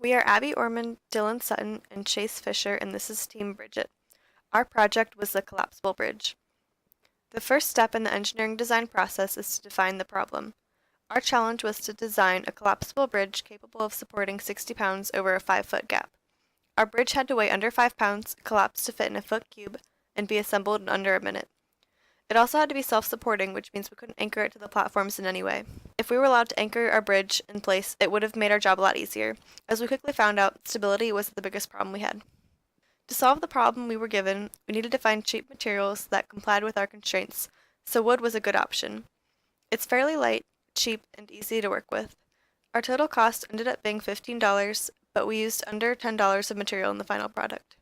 We are Abby Ormond, Dylan Sutton, and Chase Fisher, and this is Team Bridget. Our project was the collapsible bridge. The first step in the engineering design process is to define the problem. Our challenge was to design a collapsible bridge capable of supporting 60 pounds over a 5-foot gap. Our bridge had to weigh under 5 pounds, collapse to fit in a foot cube, and be assembled in under a minute. It also had to be self-supporting, which means we couldn't anchor it to the platforms in any way. If we were allowed to anchor our bridge in place, it would have made our job a lot easier. As we quickly found out, stability was the biggest problem we had. To solve the problem we were given, we needed to find cheap materials that complied with our constraints, so wood was a good option. It's fairly light, cheap, and easy to work with. Our total cost ended up being $15, but we used under $10 of material in the final product.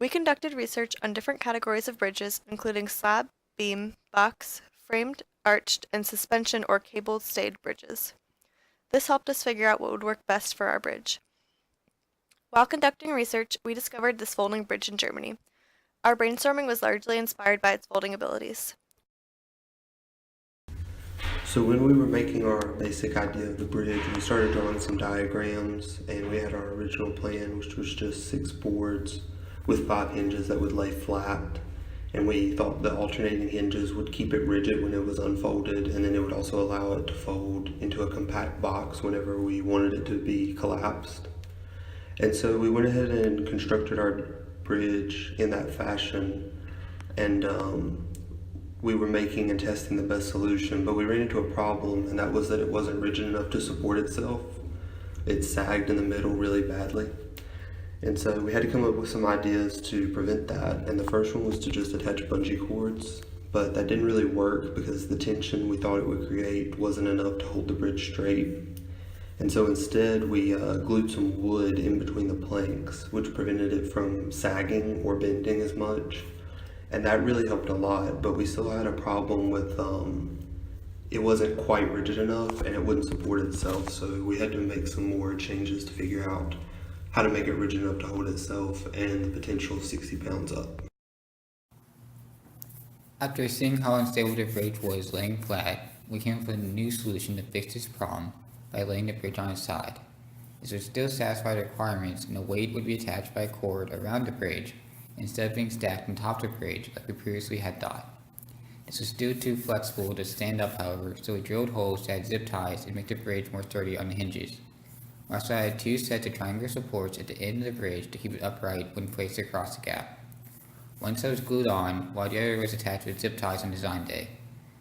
We conducted research on different categories of bridges, including slab, beam, box, framed, arched, and suspension or cable-stayed bridges. This helped us figure out what would work best for our bridge. While conducting research, we discovered this folding bridge in Germany. Our brainstorming was largely inspired by its folding abilities. So when we were making our basic idea of the bridge, we started drawing some diagrams, and we had our original plan, which was just 6 boards with 5 hinges that would lay flat, and we thought the alternating hinges would keep it rigid when it was unfolded, and then it would also allow it to fold into a compact box whenever we wanted it to be collapsed. And so we went ahead and constructed our bridge in that fashion, and we were making and testing the best solution, but we ran into a problem, and that was that it wasn't rigid enough to support itself. It sagged in the middle really badly. And so we had to come up with some ideas to prevent that, and the first one was to just attach bungee cords, but that didn't really work because the tension we thought it would create wasn't enough to hold the bridge straight. And so instead we glued some wood in between the planks, which prevented it from sagging or bending as much. And that really helped a lot, but we still had a problem with it wasn't quite rigid enough and it wouldn't support itself, so we had to make some more changes to figure out how to make it rigid enough to hold itself and the potential of 60 pounds up. After seeing how unstable the bridge was laying flat, we came up with a new solution to fix this problem by laying the bridge on its side. This would still satisfy the requirements, and the weight would be attached by a cord around the bridge instead of being stacked on top of the bridge like we previously had thought. This was still too flexible to stand up, however, so we drilled holes to add zip ties and make the bridge more sturdy on the hinges. We also added 2 sets of triangular supports at the end of the bridge to keep it upright when placed across the gap. One set was glued on, while the other was attached with zip ties on design day.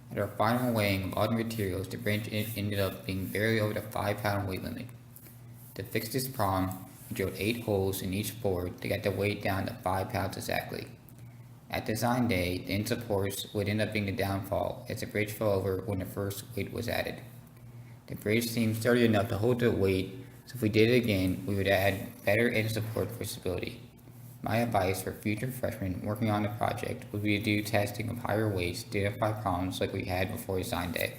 At our final weighing of all the materials, the bridge ended up being barely over the 5-pound weight limit. To fix this problem, we drilled 8 holes in each board to get the weight down to 5 pounds exactly. At design day, the end supports would end up being the downfall as the bridge fell over when the first weight was added. The bridge seemed sturdy enough to hold the weight, so if we did it again, we would add better end support for stability. My advice for future freshmen working on the project would be to do testing of higher weights to identify problems like we had before design day.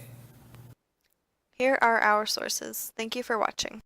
Here are our sources. Thank you for watching.